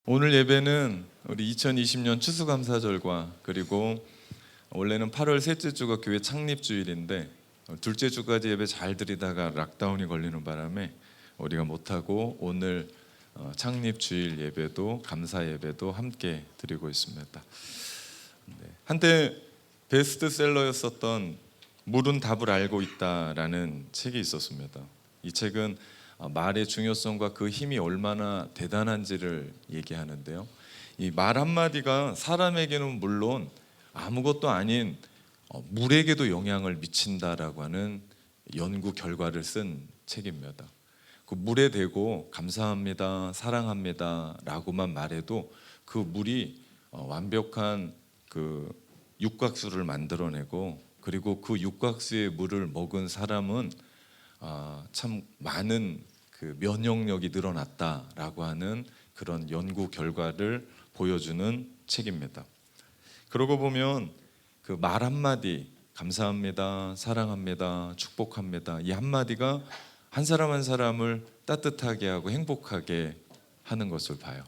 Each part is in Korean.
오늘 예배는 우리 2020년 추수감사절과 그리고 원래는 8월 셋째 주가 교회 창립주일인데 둘째 주까지 예배 잘 드리다가 락다운이 걸리는 바람에 우리가 못하고 오늘 창립주일 예배도 감사 예배도 함께 드리고 있습니다. 한때 베스트셀러였었던 물은 답을 알고 있다라는 책이 있었습니다. 이 책은 말의 중요성과 그 힘이 얼마나 대단한지를 얘기하는데요. 이 말 한마디가 사람에게는 물론 아무것도 아닌 물에게도 영향을 미친다라고 하는 연구 결과를 쓴 책입니다. 그 물에 대고 감사합니다, 사랑합니다 라고만 말해도 그 물이 완벽한 그 육각수를 만들어내고, 그리고 그 육각수의 물을 먹은 사람은 참 많은 그 면역력이 늘어났다라고 하는 그런 연구 결과를 보여주는 책입니다. 그러고 보면 그 말 한마디, 감사합니다, 사랑합니다, 축복합니다, 이 한마디가 한 사람 한 사람을 따뜻하게 하고 행복하게 하는 것을 봐요.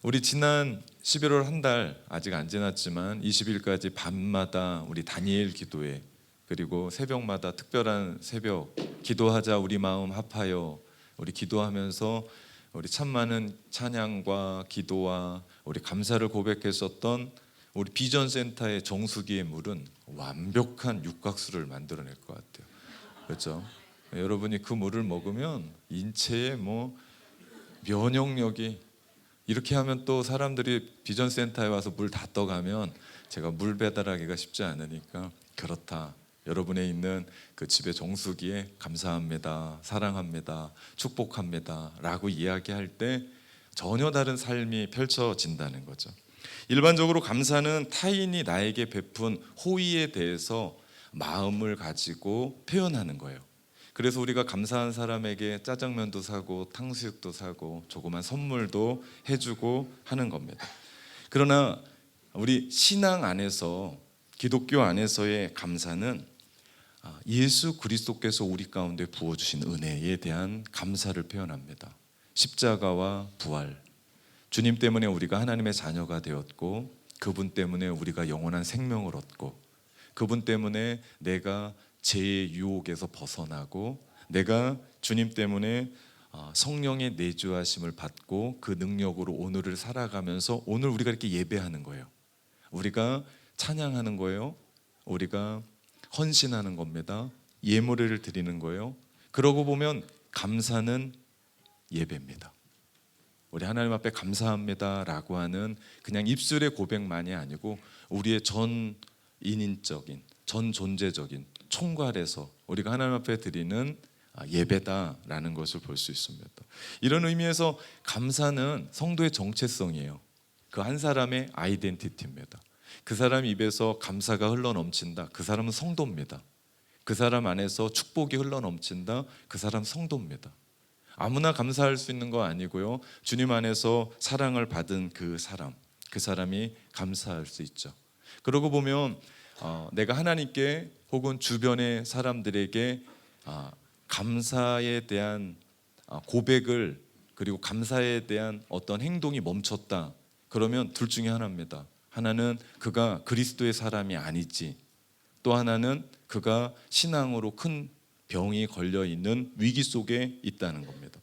우리 지난 11월 한 달 아직 안 지났지만 20일까지 밤마다 우리 다니엘 기도회, 그리고 새벽마다 특별한 새벽 기도하자 우리 마음 합하여, 우리 기도하면서 우리 참 많은 찬양과 기도와 우리 감사를 고백했었던 우리 비전센터의 정수기의 물은 완벽한 육각수를 만들어낼 것 같아요. 그렇죠? 여러분이 그 물을 먹으면 인체에 면역력이, 이렇게 하면 또 사람들이 비전센터에 와서 물 다 떠가면 제가 물 배달하기가 쉽지 않으니까, 그렇다, 여러분의 있는 그 집의 정수기에 감사합니다, 사랑합니다, 축복합니다 라고 이야기할 때 전혀 다른 삶이 펼쳐진다는 거죠. 일반적으로 감사는 타인이 나에게 베푼 호의에 대해서 마음을 가지고 표현하는 거예요. 그래서 우리가 감사한 사람에게 짜장면도 사고 탕수육도 사고 조그만 선물도 해주고 하는 겁니다. 그러나 우리 신앙 안에서, 기독교 안에서의 감사는 예수 그리스도께서 우리 가운데 부어주신 은혜에 대한 감사를 표현합니다. 십자가와 부활, 주님 때문에 우리가 하나님의 자녀가 되었고, 그분 때문에 우리가 영원한 생명을 얻고, 그분 때문에 내가 죄의 유혹에서 벗어나고, 내가 주님 때문에 성령의 내주하심을 받고 그 능력으로 오늘을 살아가면서 오늘 우리가 이렇게 예배하는 거예요. 우리가 찬양하는 거예요. 우리가 헌신하는 겁니다. 예물을 드리는 거예요. 그러고 보면 감사는 예배입니다. 우리 하나님 앞에 감사합니다 라고 하는 그냥 입술의 고백만이 아니고 우리의 전 인인적인, 전 존재적인 총괄해서 우리가 하나님 앞에 드리는 예배다라는 것을 볼 수 있습니다. 이런 의미에서 감사는 성도의 정체성이에요. 그 한 사람의 아이덴티티입니다. 그 사람 입에서 감사가 흘러넘친다, 그 사람은 성도입니다. 그 사람 안에서 축복이 흘러넘친다, 그 사람 성도입니다. 아무나 감사할 수 있는 거 아니고요, 주님 안에서 사랑을 받은 그 사람이 감사할 수 있죠. 그러고 보면 내가 하나님께 혹은 주변의 사람들에게 감사에 대한 고백을, 그리고 감사에 대한 어떤 행동이 멈췄다, 그러면 둘 중에 하나입니다. 하나는 그가 그리스도의 사람이 아니지, 또 하나는 그가 신앙으로 큰 병이 걸려있는 위기 속에 있다는 겁니다.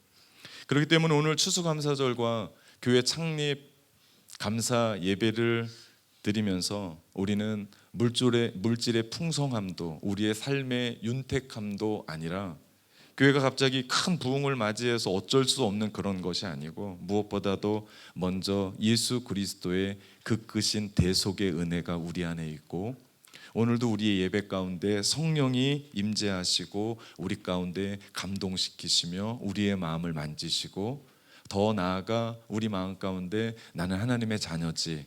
그렇기 때문에 오늘 추수감사절과 교회 창립 감사 예배를 드리면서 우리는 물질의 풍성함도, 우리의 삶의 윤택함도 아니라, 교회가 갑자기 큰 부흥을 맞이해서 어쩔 수 없는 그런 것이 아니고, 무엇보다도 먼저 예수 그리스도의 그 크신 대속의 은혜가 우리 안에 있고, 오늘도 우리의 예배 가운데 성령이 임재하시고 우리 가운데 감동시키시며 우리의 마음을 만지시고, 더 나아가 우리 마음 가운데 나는 하나님의 자녀지,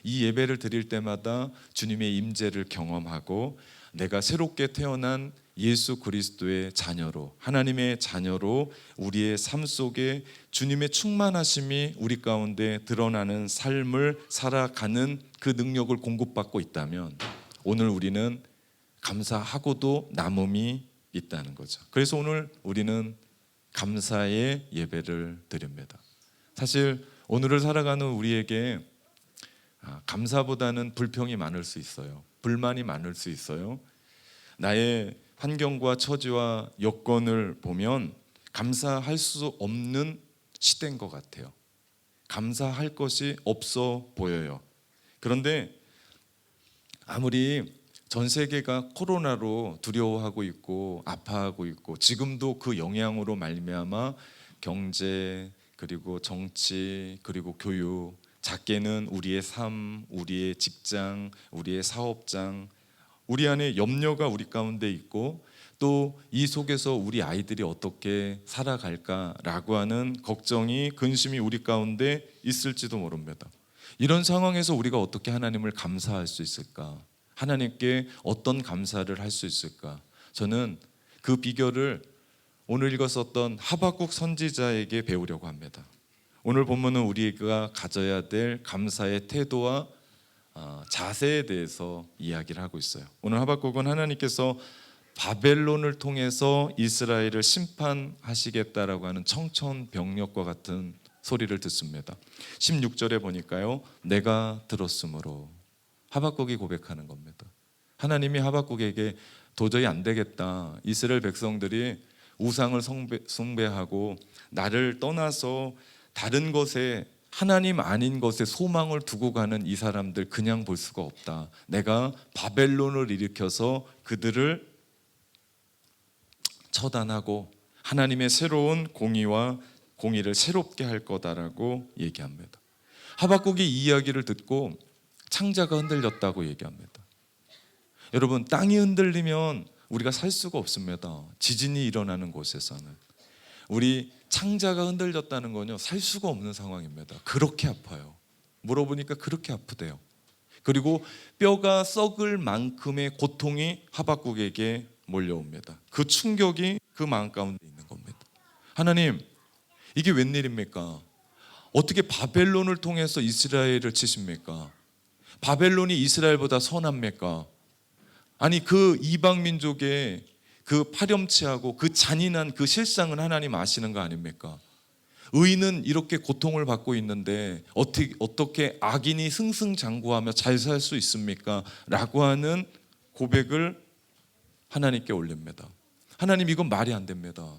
이 예배를 드릴 때마다 주님의 임재를 경험하고 내가 새롭게 태어난 예수 그리스도의 자녀로, 하나님의 자녀로 우리의 삶 속에 주님의 충만하심이 우리 가운데 드러나는 삶을 살아가는 그 능력을 공급받고 있다면, 오늘 우리는 감사하고도 남음이 있다는 거죠. 그래서 오늘 우리는 감사의 예배를 드립니다. 사실 오늘을 살아가는 우리에게 감사보다는 불평이 많을 수 있어요. 불만이 많을 수 있어요. 나의 환경과 처지와 여건을 보면 감사할 수 없는 시대인 것 같아요. 감사할 것이 없어 보여요. 그런데 아무리 전 세계가 코로나로 두려워하고 있고 아파하고 있고 지금도 그 영향으로 말미암아 경제 그리고 정치 그리고 교육, 작게는 우리의 삶, 우리의 직장, 우리의 사업장, 우리 안에 염려가 우리 가운데 있고 또 이 속에서 우리 아이들이 어떻게 살아갈까라고 하는 걱정이 근심이 우리 가운데 있을지도 모릅니다. 이런 상황에서 우리가 어떻게 하나님을 감사할 수 있을까? 하나님께 어떤 감사를 할 수 있을까? 저는 그 비결을 오늘 읽었었던 하박국 선지자에게 배우려고 합니다. 오늘 본문은 우리가 가져야 될 감사의 태도와 자세에 대해서 이야기를 하고 있어요. 오늘 하박국은 하나님께서 바벨론을 통해서 이스라엘을 심판하시겠다라고 하는 청천벽력과 같은 소리를 듣습니다. 16절에 보니까요, 내가 들었으므로 하박국이 고백하는 겁니다. 하나님이 하박국에게 도저히 안 되겠다, 이스라엘 백성들이 우상을 숭배하고 나를 떠나서 다른 것에, 하나님 아닌 것에 소망을 두고 가는 이 사람들 그냥 볼 수가 없다. 내가 바벨론을 일으켜서 그들을 처단하고 하나님의 새로운 공의를 새롭게 할 거다라고 얘기합니다. 하박국이 이 이야기를 듣고 창자가 흔들렸다고 얘기합니다. 여러분, 땅이 흔들리면 우리가 살 수가 없습니다. 지진이 일어나는 곳에서는 우리 창자가 흔들렸다는 건요, 살 수가 없는 상황입니다. 그렇게 아파요. 물어보니까 그렇게 아프대요. 그리고 뼈가 썩을 만큼의 고통이 하박국에게 몰려옵니다. 그 충격이 그 마음 가운데 있는 겁니다. 하나님, 이게 웬일입니까? 어떻게 바벨론을 통해서 이스라엘을 치십니까? 바벨론이 이스라엘보다 선합니까? 아니, 그 이방 민족의 그 파렴치하고 그 잔인한 그 실상은 하나님 아시는 거 아닙니까? 의인은 이렇게 고통을 받고 있는데 어떻게 악인이 승승장구하며 잘 살 수 있습니까? 라고 하는 고백을 하나님께 올립니다. 하나님, 이건 말이 안 됩니다.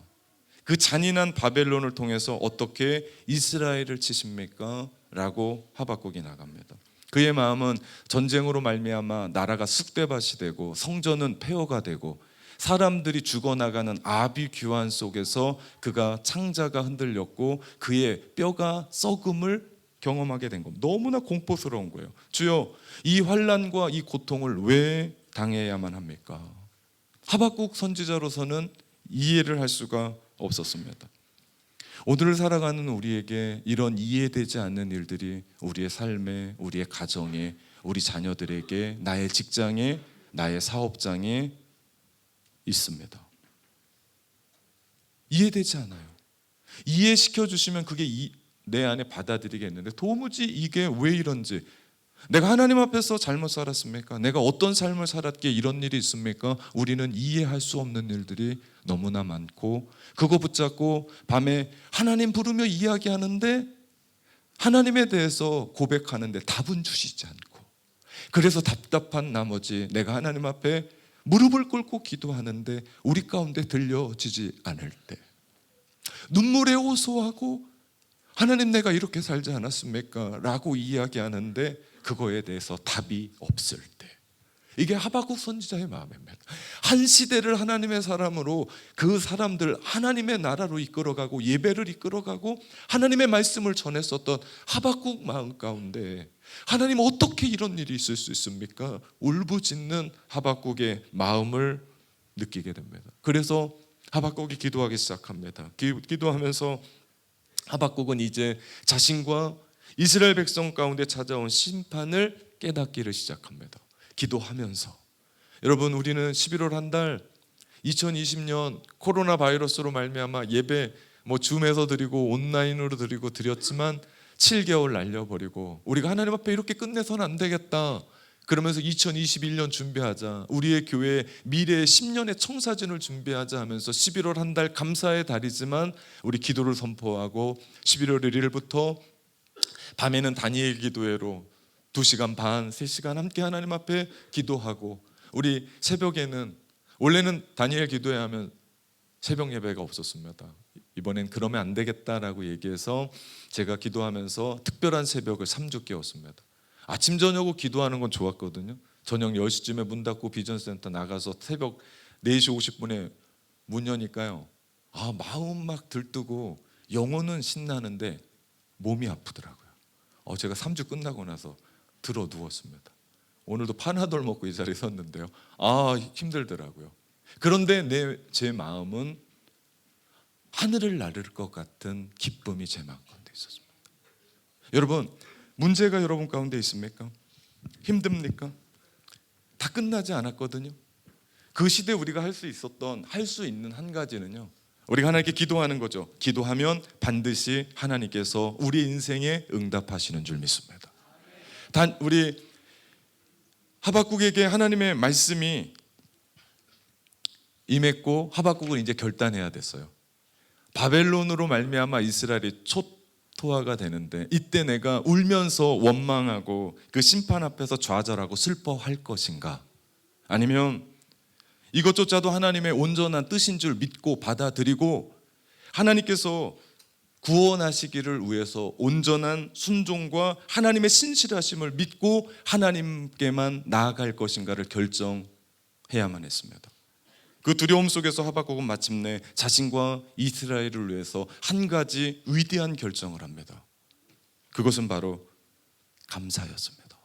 그 잔인한 바벨론을 통해서 어떻게 이스라엘을 치십니까? 라고 하박국이 나갑니다. 그의 마음은 전쟁으로 말미암아 나라가 쑥대밭이 되고 성전은 폐허가 되고 사람들이 죽어나가는 아비규환 속에서 그가 창자가 흔들렸고 그의 뼈가 썩음을 경험하게 된 겁니다. 너무나 공포스러운 거예요. 주여, 이 환난과 이 고통을 왜 당해야만 합니까? 하박국 선지자로서는 이해를 할 수가 없었습니다. 오늘을 살아가는 우리에게 이런 이해되지 않는 일들이 우리의 삶에, 우리의 가정에, 우리 자녀들에게, 나의 직장에, 나의 사업장에 있습니다. 이해되지 않아요. 이해시켜 주시면 그게 내 안에 받아들이겠는데 도무지 이게 왜 이런지, 내가 하나님 앞에서 잘못 살았습니까? 내가 어떤 삶을 살았기에 이런 일이 있습니까? 우리는 이해할 수 없는 일들이 너무나 많고 그거 붙잡고 밤에 하나님 부르며 이야기하는데 하나님에 대해서 고백하는데 답은 주시지 않고, 그래서 답답한 나머지 내가 하나님 앞에 무릎을 꿇고 기도하는데 우리 가운데 들려지지 않을 때, 눈물에 호소하고 하나님 내가 이렇게 살지 않았습니까? 라고 이야기하는데 그거에 대해서 답이 없을 때, 이게 하박국 선지자의 마음입니다. 한 시대를 하나님의 사람으로 그 사람들 하나님의 나라로 이끌어가고 예배를 이끌어가고 하나님의 말씀을 전했었던 하박국 마음 가운데 하나님 어떻게 이런 일이 있을 수 있습니까? 울부짖는 하박국의 마음을 느끼게 됩니다. 그래서 하박국이 기도하기 시작합니다. 기도하면서 하박국은 이제 자신과 이스라엘 백성 가운데 찾아온 심판을 깨닫기를 시작합니다. 기도하면서. 여러분, 우리는 11월 한 달 2020년 코로나 바이러스로 말미암아 예배 줌에서 드리고 온라인으로 드렸지만 7개월 날려버리고 우리가 하나님 앞에 이렇게 끝내서는 안 되겠다 그러면서 2021년 준비하자, 우리의 교회 미래의 10년의 청사진을 준비하자 하면서 11월 한 달 감사의 달이지만 우리 기도를 선포하고 11월 1일부터 밤에는 다니엘 기도회로 2시간 반, 3시간 함께 하나님 앞에 기도하고, 우리 새벽에는, 원래는 다니엘 기도회 하면 새벽 예배가 없었습니다. 이번엔 그러면 안 되겠다라고 얘기해서 제가 기도하면서 특별한 새벽을 3주 깨웠습니다. 아침 저녁으로 기도하는 건 좋았거든요. 저녁 10시쯤에 문 닫고 비전센터 나가서 새벽 4시 50분에 문 여니까요, 마음 막 들뜨고 영혼은 신나는데 몸이 아프더라고요. 제가 3주 끝나고 나서 들어 누웠습니다. 오늘도 파나돌 먹고 이 자리에 섰는데요, 힘들더라고요. 그런데 제 마음은 하늘을 나를 것 같은 기쁨이 제 마음 가운데 있었습니다. 여러분, 문제가 여러분 가운데 있습니까? 힘듭니까? 다 끝나지 않았거든요. 그 시대에 우리가 할 수 있는 한 가지는요, 우리가 하나님께 기도하는 거죠. 기도하면 반드시 하나님께서 우리 인생에 응답하시는 줄 믿습니다. 우리 하박국에게 하나님의 말씀이 임했고, 하박국은 이제 결단해야 됐어요. 바벨론으로 말미암아 이스라엘이 초토화가 되는데, 이때 내가 울면서 원망하고 그 심판 앞에서 좌절하고 슬퍼할 것인가, 아니면 이것조차도 하나님의 온전한 뜻인 줄 믿고 받아들이고 하나님께서 구원하시기를 위해서 온전한 순종과 하나님의 신실하심을 믿고 하나님께만 나아갈 것인가를 결정해야만 했습니다. 그 두려움 속에서 하박국은 마침내 자신과 이스라엘을 위해서 한 가지 위대한 결정을 합니다. 그것은 바로 감사였습니다.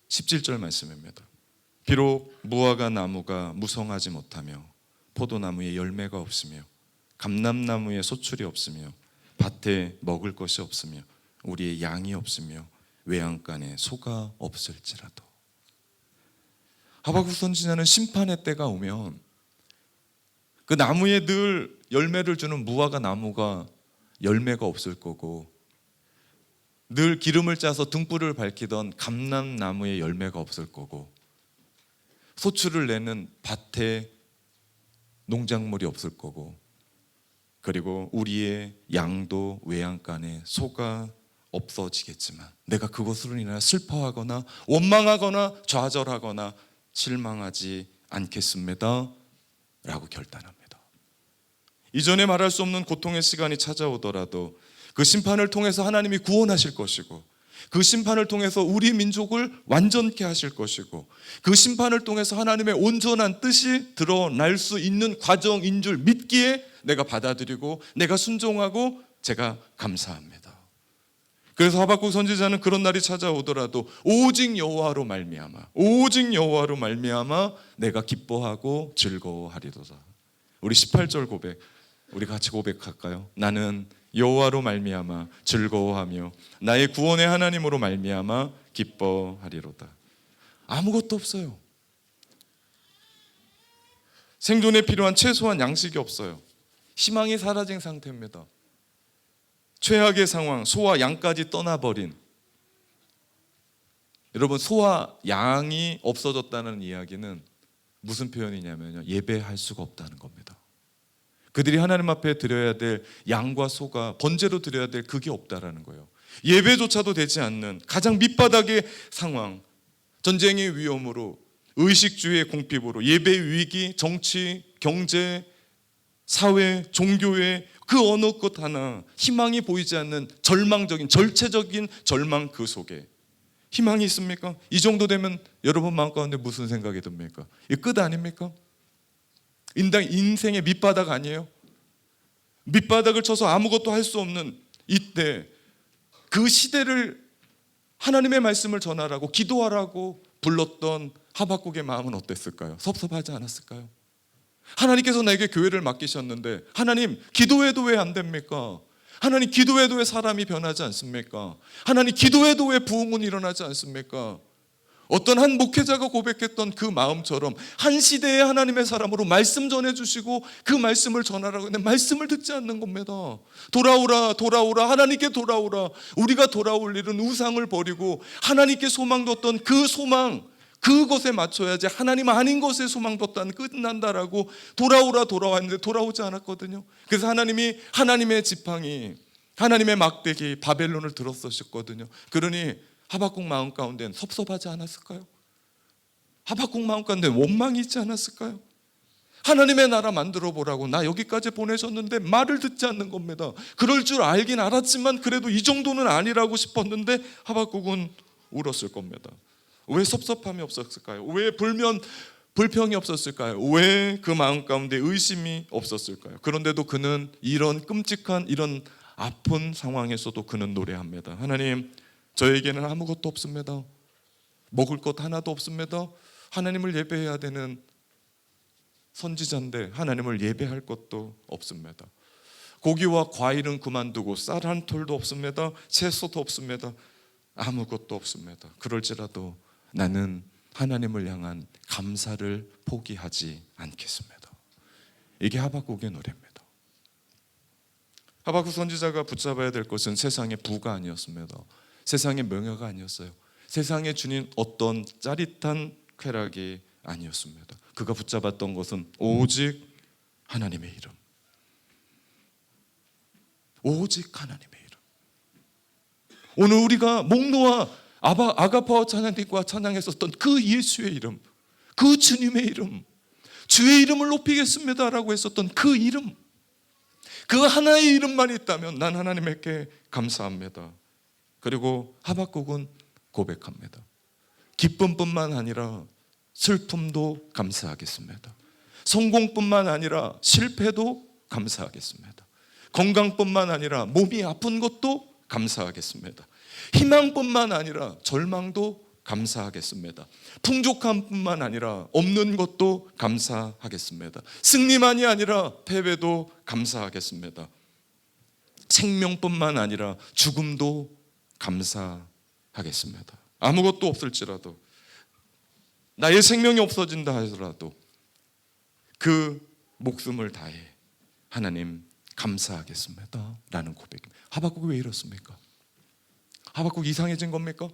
17절 말씀입니다. 비록 무화과 나무가 무성하지 못하며 포도나무에 열매가 없으며 감람나무에 소출이 없으며 밭에 먹을 것이 없으며 우리의 양이 없으며 외양간에 소가 없을지라도. 하박국 선지자는 심판의 때가 오면 그 나무에 늘 열매를 주는 무화과 나무가 열매가 없을 거고, 늘 기름을 짜서 등불을 밝히던 감람나무에 열매가 없을 거고, 소출을 내는 밭에 농작물이 없을 거고, 그리고 우리의 양도 외양간에 소가 없어지겠지만 내가 그것으로 인하여 슬퍼하거나 원망하거나 좌절하거나 실망하지 않겠습니다 라고 결단합니다. 이전에 말할 수 없는 고통의 시간이 찾아오더라도 그 심판을 통해서 하나님이 구원하실 것이고, 그 심판을 통해서 우리 민족을 완전케 하실 것이고, 그 심판을 통해서 하나님의 온전한 뜻이 드러날 수 있는 과정인 줄 믿기에 내가 받아들이고 내가 순종하고 제가 감사합니다. 그래서 하박국 선지자는 그런 날이 찾아오더라도 오직 여호와로 말미암아 내가 기뻐하고 즐거워하리도다. 우리 18절 고백, 우리 같이 고백할까요? 나는 여호와로 말미암아 즐거워하며 나의 구원의 하나님으로 말미암아 기뻐하리로다. 아무것도 없어요. 생존에 필요한 최소한 양식이 없어요. 희망이 사라진 상태입니다. 최악의 상황, 소와 양까지 떠나버린. 여러분, 소와 양이 없어졌다는 이야기는 무슨 표현이냐면요, 예배할 수가 없다는 겁니다. 그들이 하나님 앞에 드려야 될 양과 소가 번제로 드려야 될 그게 없다라는 거예요. 예배조차도 되지 않는 가장 밑바닥의 상황, 전쟁의 위험으로, 의식주의의 공핍으로, 예배 위기, 정치, 경제, 사회, 종교의 그 어느 것 하나 희망이 보이지 않는 절망적인, 절체적인 절망, 그 속에 희망이 있습니까? 이 정도 되면 여러분 마음 가운데 무슨 생각이 듭니까? 이 끝 아닙니까? 인생의 밑바닥 아니에요? 밑바닥을 쳐서 아무것도 할 수 없는 이때, 그 시대를 하나님의 말씀을 전하라고 기도하라고 불렀던 하박국의 마음은 어땠을까요? 섭섭하지 않았을까요? 하나님께서 나에게 교회를 맡기셨는데 하나님, 기도해도 왜 안 됩니까? 하나님, 기도해도 왜 사람이 변하지 않습니까? 하나님, 기도해도 왜 부흥은 일어나지 않습니까? 어떤 한 목회자가 고백했던 그 마음처럼 한 시대의 하나님의 사람으로 말씀 전해주시고 그 말씀을 전하라고 했는데 말씀을 듣지 않는 겁니다. 돌아오라, 돌아오라, 하나님께 돌아오라. 우리가 돌아올 일은 우상을 버리고 하나님께 소망 뒀던 그 소망, 그것에 맞춰야지 하나님 아닌 것에 소망 뒀다는 끝난다라고 돌아오라 돌아왔는데 돌아오지 않았거든요. 그래서 하나님이, 하나님의 지팡이, 하나님의 막대기 바벨론을 들었으셨거든요. 그러니 하박국 마음 가운데는 섭섭하지 않았을까요? 하박국 마음 가운데 원망이 있지 않았을까요? 하나님의 나라 만들어 보라고 나 여기까지 보내셨는데 말을 듣지 않는 겁니다. 그럴 줄 알긴 알았지만 그래도 이 정도는 아니라고 싶었는데 하박국은 울었을 겁니다. 왜 섭섭함이 없었을까요? 왜 불평이 없었을까요? 왜 그 마음 가운데 의심이 없었을까요? 그런데도 그는 이런 끔찍한 이런 아픈 상황에서도 그는 노래합니다. 하나님, 저에게는 아무것도 없습니다. 먹을 것 하나도 없습니다. 하나님을 예배해야 되는 선지자인데 하나님을 예배할 것도 없습니다. 고기와 과일은 그만두고 쌀 한 톨도 없습니다. 채소도 없습니다. 아무것도 없습니다. 그럴지라도 나는 하나님을 향한 감사를 포기하지 않겠습니다. 이게 하박국의 노래입니다. 하박국 선지자가 붙잡아야 될 것은 세상의 부가 아니었습니다. 세상의 명예가 아니었어요. 세상에 주는 어떤 짜릿한 쾌락이 아니었습니다. 그가 붙잡았던 것은 오직 하나님의 이름. 오직 하나님의 이름. 오늘 우리가 목 놓아 아가파와 찬양팀과 찬양했었던 그 예수의 이름, 그 주님의 이름, 주의 이름을 높이겠습니다라고 했었던 그 이름, 그 하나의 이름만 있다면 난 하나님께 감사합니다. 그리고 하박국은 고백합니다. 기쁨뿐만 아니라 슬픔도 감사하겠습니다. 성공뿐만 아니라 실패도 감사하겠습니다. 건강뿐만 아니라 몸이 아픈 것도 감사하겠습니다. 희망뿐만 아니라 절망도 감사하겠습니다. 풍족함뿐만 아니라 없는 것도 감사하겠습니다. 승리만이 아니라 패배도 감사하겠습니다. 생명뿐만 아니라 죽음도 감사하겠습니다. 아무것도 없을지라도, 나의 생명이 없어진다 하더라도 그 목숨을 다해 하나님 감사하겠습니다 라는 고백입니다. 하박국이 왜 이렇습니까? 하박국 이상해진 겁니까?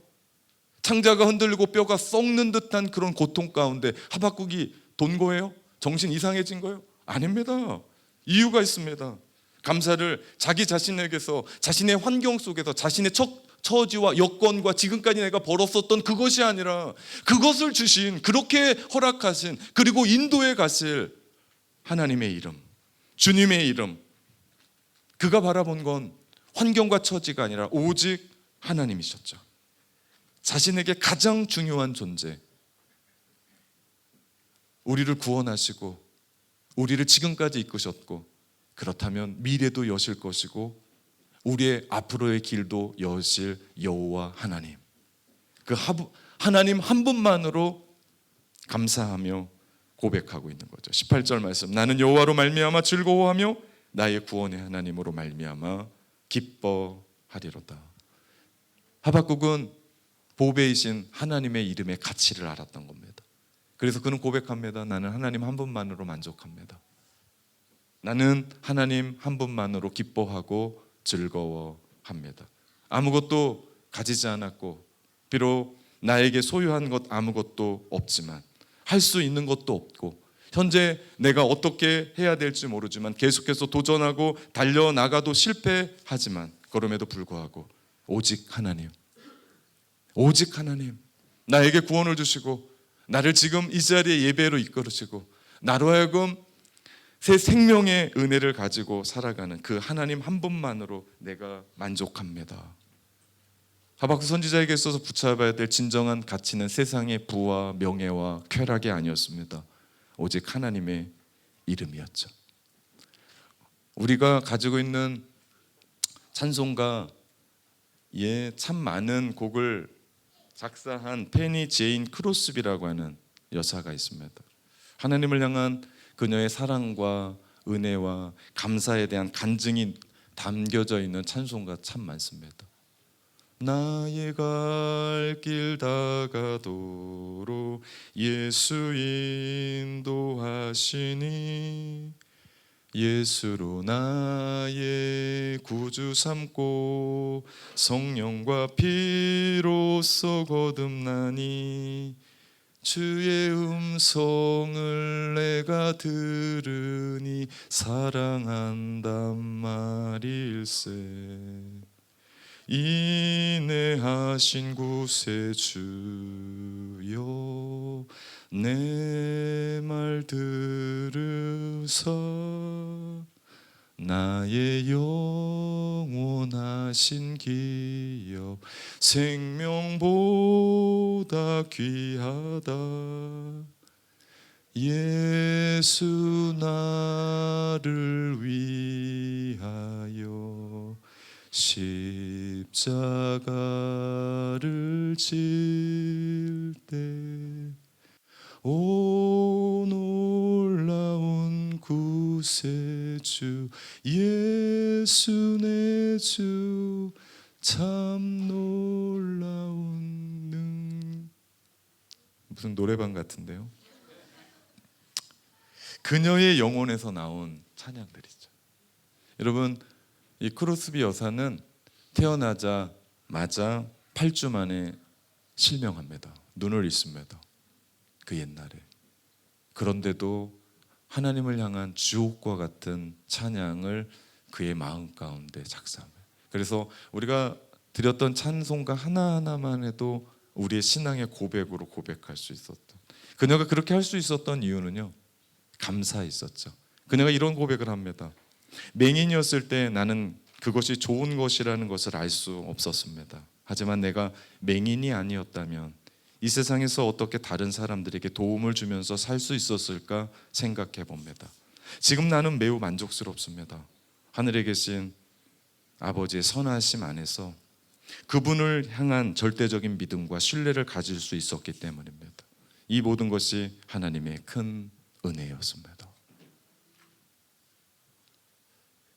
창자가 흔들리고 뼈가 썩는 듯한 그런 고통 가운데 하박국이 돈 거예요? 정신 이상해진 거예요? 아닙니다. 이유가 있습니다. 감사를 자기 자신에게서, 자신의 환경 속에서, 자신의 처지와 여건과 지금까지 내가 벌었었던 그것이 아니라 그것을 주신, 그렇게 허락하신, 그리고 인도해 가실 하나님의 이름, 주님의 이름, 그가 바라본 건 환경과 처지가 아니라 오직 하나님이셨죠. 자신에게 가장 중요한 존재, 우리를 구원하시고 우리를 지금까지 이끄셨고, 그렇다면 미래도 여실 것이고 우리의 앞으로의 길도 여실 여호와 하나님, 그 하나님 한 분만으로 감사하며 고백하고 있는 거죠. 18절 말씀, 나는 여호와로 말미암아 즐거워하며 나의 구원의 하나님으로 말미암아 기뻐하리로다. 하박국은 보배이신 하나님의 이름의 가치를 알았던 겁니다. 그래서 그는 고백합니다. 나는 하나님 한 분만으로 만족합니다. 나는 하나님 한 분만으로 기뻐하고 즐거워합니다. 아무것도 가지지 않았고, 비록 나에게 소유한 것 아무것도 없지만, 할 수 있는 것도 없고, 현재 내가 어떻게 해야 될지 모르지만 계속해서 도전하고 달려나가도 실패하지만, 그럼에도 불구하고 오직 하나님, 오직 하나님, 나에게 구원을 주시고 나를 지금 이 자리에 예배로 이끌으시고 나로 하여금 새 생명의 은혜를 가지고 살아가는 그 하나님 한 분만으로 내가 만족합니다. 하박국 선지자에게 있어서 붙잡아야 될 진정한 가치는 세상의 부와 명예와 쾌락이 아니었습니다. 오직 하나님의 이름이었죠. 우리가 가지고 있는 찬송가에 참 많은 곡을 작사한 페니 제인 크로스비라고 하는 여사가 있습니다. 하나님을 향한 그녀의 사랑과 은혜와 감사에 대한 간증이 담겨져 있는 찬송가 참 많습니다. 나의 갈 길 다가도록 예수 인도하시니, 예수로 나의 구주 삼고 성령과 피로써 거듭나니, 주의 음성을 내가 들으니 사랑한단 말일세. 인내하신 구세주여 내 말 들으사 나의 영원하신 기업 생명보다 귀하다. 예수 나를 위하여 십자가를 질 때 오 놀라운 구세주 예수 내 주 참 놀라운 능. 무슨 노래방 같은데요. 그녀의 영혼에서 나온 찬양들이죠. 여러분, 이 크로스비 여사는 태어나자마자 8주 만에 실명합니다. 눈을 잃습니다. 그 옛날에. 그런데도 하나님을 향한 주옥과 같은 찬양을 그의 마음 가운데 작사합니다. 그래서 우리가 드렸던 찬송가 하나하나만 해도 우리의 신앙의 고백으로 고백할 수 있었던, 그녀가 그렇게 할 수 있었던 이유는요, 감사에 있었죠. 그녀가 이런 고백을 합니다. 맹인이었을 때 나는 그것이 좋은 것이라는 것을 알 수 없었습니다. 하지만 내가 맹인이 아니었다면 이 세상에서 어떻게 다른 사람들에게 도움을 주면서 살 수 있었을까 생각해 봅니다. 지금 나는 매우 만족스럽습니다. 하늘에 계신 아버지의 선하심 안에서 그분을 향한 절대적인 믿음과 신뢰를 가질 수 있었기 때문입니다. 이 모든 것이 하나님의 큰 은혜였습니다.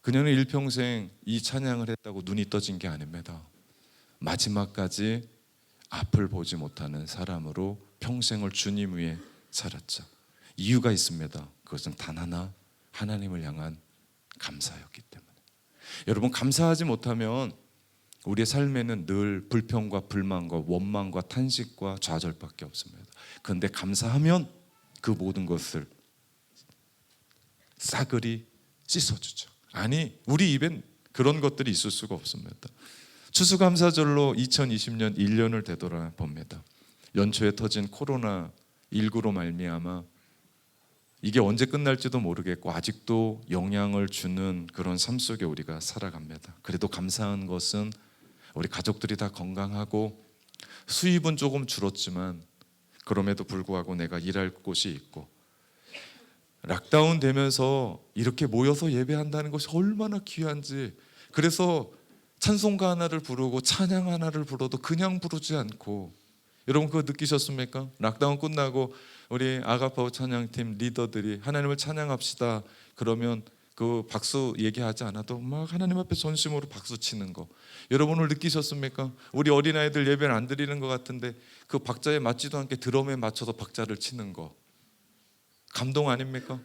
그녀는 일평생 이 찬양을 했다고 눈이 떠진 게 아닙니다. 마지막까지 앞을 보지 못하는 사람으로 평생을 주님 위에 살았죠. 이유가 있습니다. 그것은 단 하나, 하나님을 향한 감사였기 때문에. 여러분, 감사하지 못하면 우리의 삶에는 늘 불평과 불만과 원망과 탄식과 좌절밖에 없습니다. 그런데 감사하면 그 모든 것을 싸그리 씻어주죠. 아니, 우리 입엔 그런 것들이 있을 수가 없습니다. 추수감사절로 2020년 1년을 되돌아봅니다. 연초에 터진 코로나19로 말미암아 이게 언제 끝날지도 모르겠고 아직도 영향을 주는 그런 삶 속에 우리가 살아갑니다. 그래도 감사한 것은 우리 가족들이 다 건강하고 수입은 조금 줄었지만 그럼에도 불구하고 내가 일할 곳이 있고, 락다운 되면서 이렇게 모여서 예배한다는 것이 얼마나 귀한지, 그래서 찬송가 하나를 부르고 찬양 하나를 불러도 그냥 부르지 않고, 여러분 그거 느끼셨습니까? 락다운 끝나고 우리 아가파워 찬양팀 리더들이 하나님을 찬양합시다 그러면 그 박수 얘기하지 않아도 막 하나님 앞에 전심으로 박수 치는 거, 여러분 오늘 느끼셨습니까? 우리 어린아이들 예배를 안 드리는 것 같은데 그 박자에 맞지도 않게 드럼에 맞춰서 박자를 치는 거, 감동 아닙니까?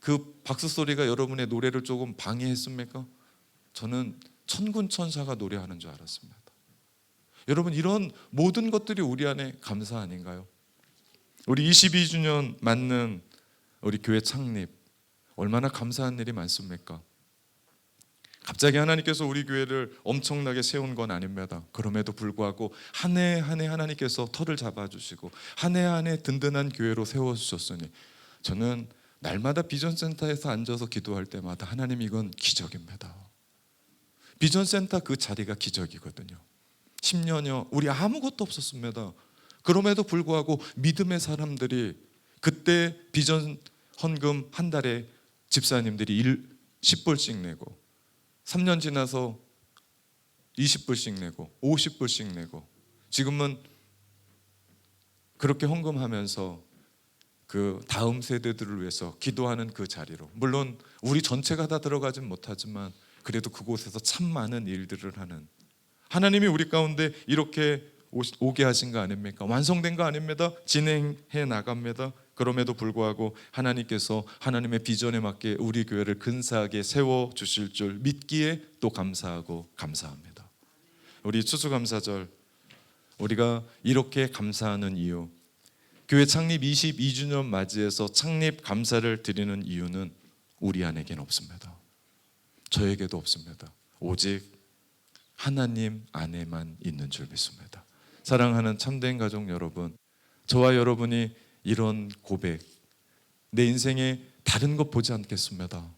그 박수 소리가 여러분의 노래를 조금 방해했습니까? 저는 천군 천사가 노래하는 줄 알았습니다. 여러분, 이런 모든 것들이 우리 안에 감사 아닌가요? 우리 22주년 맞는 우리 교회 창립, 얼마나 감사한 일이 많습니까? 갑자기 하나님께서 우리 교회를 엄청나게 세운 건 아닙니다. 그럼에도 불구하고 한 해 한 해 하나님께서 터를 잡아주시고 한 해 한 해 든든한 교회로 세워주셨으니 저는 날마다 비전센터에서 앉아서 기도할 때마다 하나님, 이건 기적입니다. 비전센터 그 자리가 기적이거든요. 10년여 우리 아무것도 없었습니다. 그럼에도 불구하고 믿음의 사람들이 그때 비전 헌금 한 달에 집사님들이 10불씩 내고, 3년 지나서 20불씩 내고 50불씩 내고, 지금은 그렇게 헌금하면서 그 다음 세대들을 위해서 기도하는 그 자리로, 물론 우리 전체가 다 들어가진 못하지만 그래도 그곳에서 참 많은 일들을 하는 하나님이 우리 가운데 이렇게 오게 하신 거 아닙니까? 완성된 거 아닙니다. 진행해 나갑니다. 그럼에도 불구하고 하나님께서 하나님의 비전에 맞게 우리 교회를 근사하게 세워주실 줄 믿기에 또 감사하고 감사합니다. 우리 추수감사절 우리가 이렇게 감사하는 이유, 교회 창립 22주년 맞이해서 창립 감사를 드리는 이유는 우리 안에겐 없습니다. 저에게도 없습니다. 오직 하나님 안에만 있는 줄 믿습니다. 사랑하는 참된 가족 여러분, 저와 여러분이 이런 고백, 내 인생에 다른 것 보지 않겠습니다.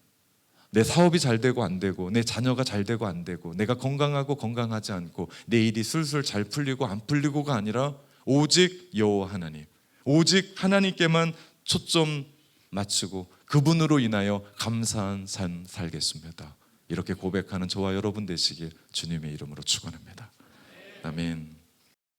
내 사업이 잘 되고 안 되고, 내 자녀가 잘 되고 안 되고, 내가 건강하고 건강하지 않고, 내 일이 술술 잘 풀리고 안 풀리고가 아니라 오직 여호와 하나님, 오직 하나님께만 초점 맞추고 그분으로 인하여 감사한 삶 살겠습니다. 이렇게 고백하는 저와 여러분 되시길 주님의 이름으로 축원합니다. 아멘.